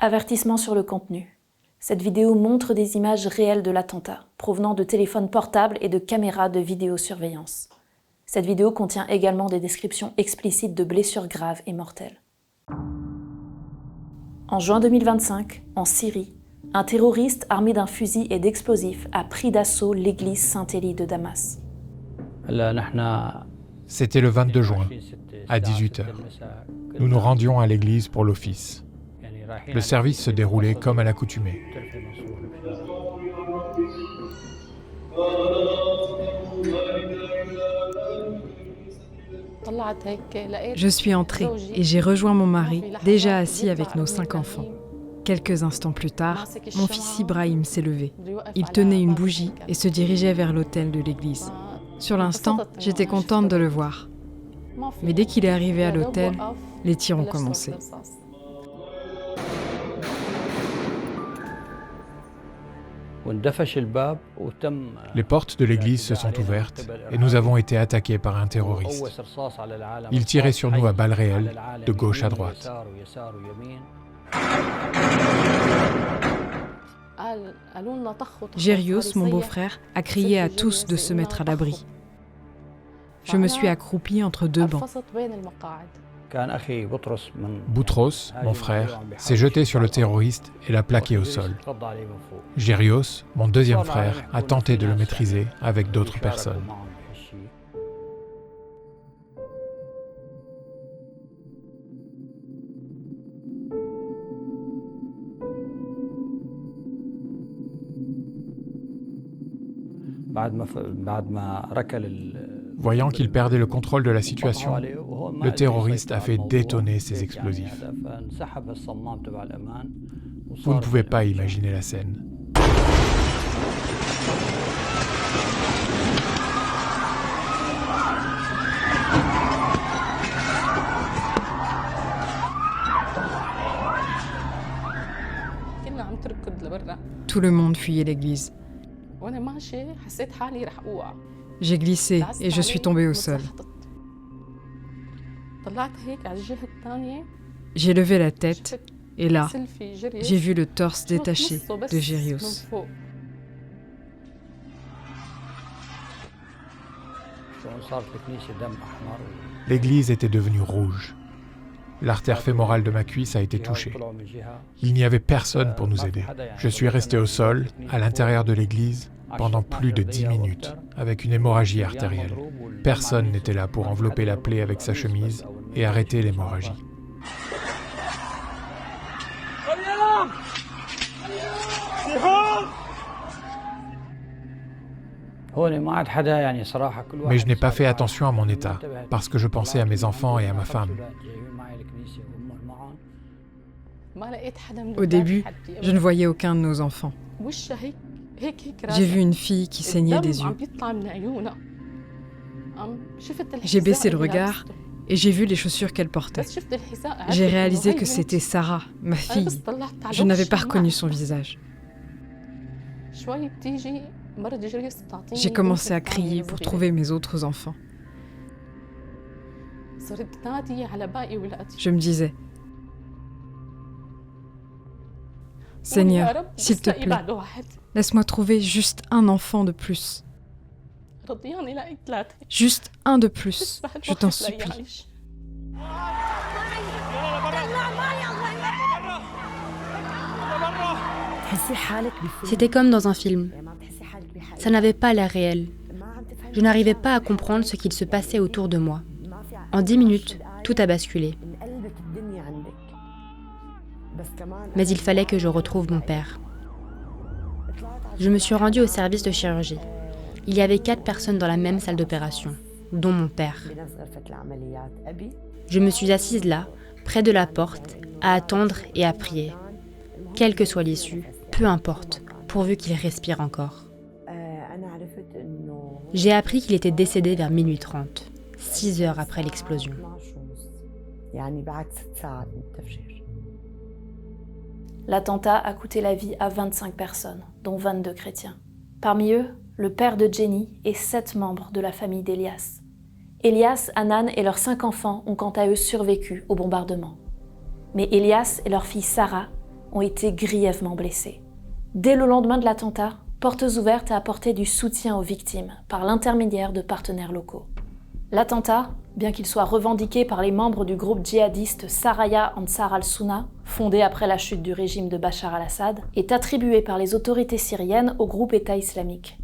Avertissement sur le contenu. Cette vidéo montre des images réelles de l'attentat, provenant de téléphones portables et de caméras de vidéosurveillance. Cette vidéo contient également des descriptions explicites de blessures graves et mortelles. En juin 2025, en Syrie, un terroriste armé d'un fusil et d'explosifs a pris d'assaut l'église Saint-Élie de Damas. C'était le 22 juin, à 18h. Nous nous rendions à l'église pour l'office. Le service se déroulait comme à l'accoutumée. Je suis entrée et j'ai rejoint mon mari, déjà assis avec nos 5 enfants. Quelques instants plus tard, mon fils Ibrahim s'est levé. Il tenait une bougie et se dirigeait vers l'autel de l'église. Sur l'instant, j'étais contente de le voir. Mais dès qu'il est arrivé à l'autel, les tirs ont commencé. Les portes de l'église se sont ouvertes et nous avons été attaqués par un terroriste. Il tirait sur nous à balles réelles, de gauche à droite. Gérios, mon beau-frère, a crié à tous de se mettre à l'abri. Je me suis accroupie entre 2 bancs. Boutros, mon frère, s'est jeté sur le terroriste et l'a plaqué au sol. Gérios, mon deuxième frère, a tenté de le maîtriser avec d'autres personnes. Voyant qu'il perdait le contrôle de la situation, le terroriste a fait détonner ses explosifs. Vous ne pouvez pas imaginer la scène. Tout le monde fuyait l'église. J'ai glissé et je suis tombée au sol. J'ai levé la tête et là, j'ai vu le torse détaché de Gérios. L'église était devenue rouge. L'artère fémorale de ma cuisse a été touchée. Il n'y avait personne pour nous aider. Je suis resté au sol, à l'intérieur de l'église, pendant plus de 10 minutes, avec une hémorragie artérielle. Personne n'était là pour envelopper la plaie avec sa chemise et arrêter l'hémorragie. Mais je n'ai pas fait attention à mon état, parce que je pensais à mes enfants et à ma femme. Au début, je ne voyais aucun de nos enfants. J'ai vu une fille qui saignait des yeux. J'ai baissé le regard et j'ai vu les chaussures qu'elle portait. J'ai réalisé que c'était Sarah, ma fille. Je n'avais pas reconnu son visage. J'ai commencé à crier pour trouver mes autres enfants. Je me disais, Seigneur, s'il te plaît, laisse-moi trouver juste un enfant de plus. Juste un de plus, je t'en supplie. C'était comme dans un film. Ça n'avait pas l'air réel. Je n'arrivais pas à comprendre ce qu'il se passait autour de moi. En 10 minutes, tout a basculé. Mais il fallait que je retrouve mon père. Je me suis rendue au service de chirurgie. Il y avait 4 personnes dans la même salle d'opération, dont mon père. Je me suis assise là, près de la porte, à attendre et à prier. Quelle que soit l'issue, peu importe, pourvu qu'il respire encore. J'ai appris qu'il était décédé vers minuit 30, 6 heures après l'explosion. L'attentat a coûté la vie à 25 personnes, dont 22 chrétiens. Parmi eux, le père de Jenny et 7 membres de la famille d'Elias. Elias, Hanan et leurs 5 enfants ont quant à eux survécu au bombardement. Mais Elias et leur fille Sarah ont été grièvement blessés. Dès le lendemain de l'attentat, Portes Ouvertes a apporté du soutien aux victimes par l'intermédiaire de partenaires locaux. L'attentat, bien qu'il soit revendiqué par les membres du groupe djihadiste Saraya Ansar al-Sunna, fondé après la chute du régime de Bachar al-Assad, est attribué par les autorités syriennes au groupe État islamique.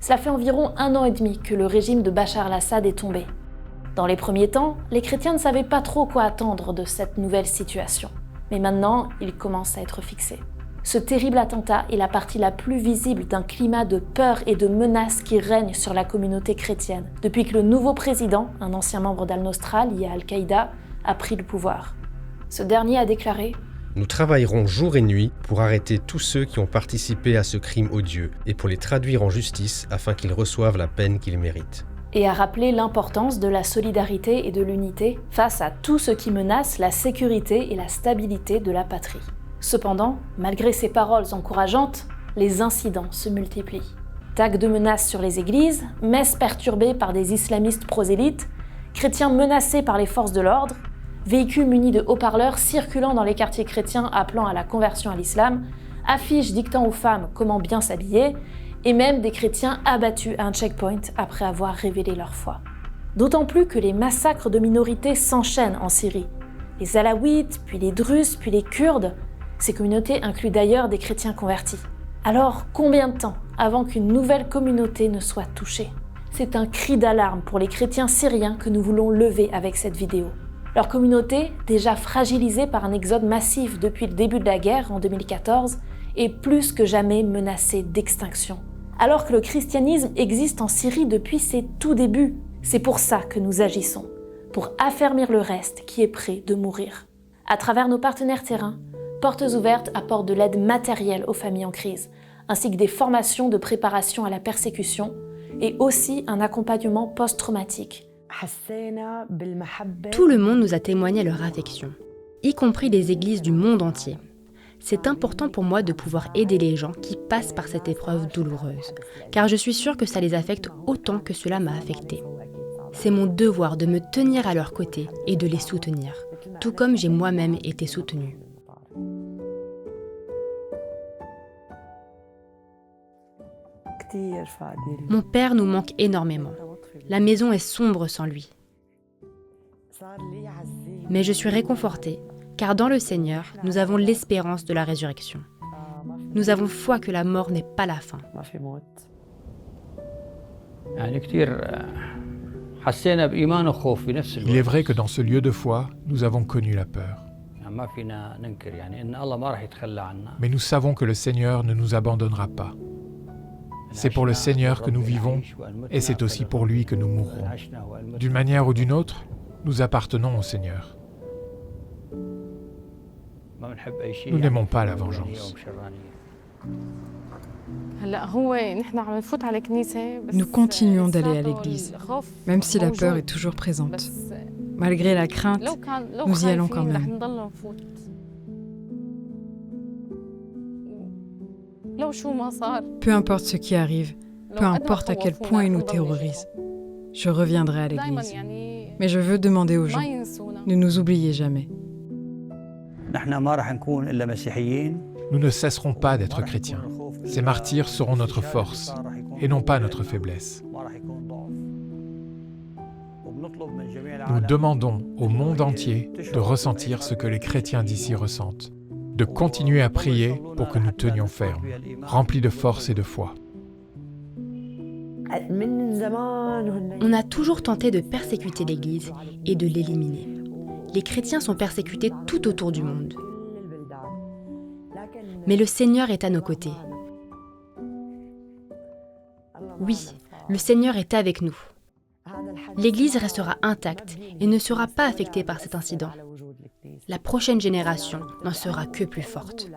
Cela fait environ 1 an et demi que le régime de Bachar al-Assad est tombé. Dans les premiers temps, les chrétiens ne savaient pas trop quoi attendre de cette nouvelle situation. Mais maintenant, ils commencent à être fixés. Ce terrible attentat est la partie la plus visible d'un climat de peur et de menace qui règne sur la communauté chrétienne, depuis que le nouveau président, un ancien membre d'Al-Nosra lié à Al-Qaïda, a pris le pouvoir. Ce dernier a déclaré « Nous travaillerons jour et nuit pour arrêter tous ceux qui ont participé à ce crime odieux et pour les traduire en justice afin qu'ils reçoivent la peine qu'ils méritent. » et a rappelé l'importance de la solidarité et de l'unité face à tout ce qui menace la sécurité et la stabilité de la patrie. Cependant, malgré ces paroles encourageantes, les incidents se multiplient. Tags de menaces sur les églises, messes perturbées par des islamistes prosélytes, chrétiens menacés par les forces de l'ordre, véhicules munis de haut-parleurs circulant dans les quartiers chrétiens appelant à la conversion à l'islam, affiches dictant aux femmes comment bien s'habiller, et même des chrétiens abattus à un checkpoint après avoir révélé leur foi. D'autant plus que les massacres de minorités s'enchaînent en Syrie. Les Alaouites, puis les Druzes, puis les Kurdes. Ces communautés incluent d'ailleurs des chrétiens convertis. Alors, combien de temps avant qu'une nouvelle communauté ne soit touchée ? C'est un cri d'alarme pour les chrétiens syriens que nous voulons lever avec cette vidéo. Leur communauté, déjà fragilisée par un exode massif depuis le début de la guerre en 2014, est plus que jamais menacée d'extinction. Alors que le christianisme existe en Syrie depuis ses tout débuts, c'est pour ça que nous agissons, pour affermir le reste qui est prêt de mourir. À travers nos partenaires terrains, Portes Ouvertes apporte de l'aide matérielle aux familles en crise, ainsi que des formations de préparation à la persécution et aussi un accompagnement post-traumatique. Tout le monde nous a témoigné leur affection, y compris les églises du monde entier. C'est important pour moi de pouvoir aider les gens qui passent par cette épreuve douloureuse, car je suis sûre que ça les affecte autant que cela m'a affectée. C'est mon devoir de me tenir à leur côté et de les soutenir, tout comme j'ai moi-même été soutenue. Mon père nous manque énormément. La maison est sombre sans lui. Mais je suis réconfortée, car dans le Seigneur, nous avons l'espérance de la résurrection. Nous avons foi que la mort n'est pas la fin. Il est vrai que dans ce lieu de foi, nous avons connu la peur. Mais nous savons que le Seigneur ne nous abandonnera pas. C'est pour le Seigneur que nous vivons et c'est aussi pour lui que nous mourrons. D'une manière ou d'une autre, nous appartenons au Seigneur. Nous n'aimons pas la vengeance. Nous continuons d'aller à l'église, même si la peur est toujours présente. Malgré la crainte, nous y allons quand même. Peu importe ce qui arrive, peu importe à quel point il nous terrorise, je reviendrai à l'église. Mais je veux demander aux gens, ne nous oubliez jamais. Nous ne cesserons pas d'être chrétiens. Ces martyrs seront notre force et non pas notre faiblesse. Nous demandons au monde entier de ressentir ce que les chrétiens d'ici ressentent, de continuer à prier pour que nous tenions ferme, remplis de force et de foi. On a toujours tenté de persécuter l'Église et de l'éliminer. Les chrétiens sont persécutés tout autour du monde. Mais le Seigneur est à nos côtés. Oui, le Seigneur est avec nous. L'Église restera intacte et ne sera pas affectée par cet incident. La prochaine génération n'en sera que plus forte.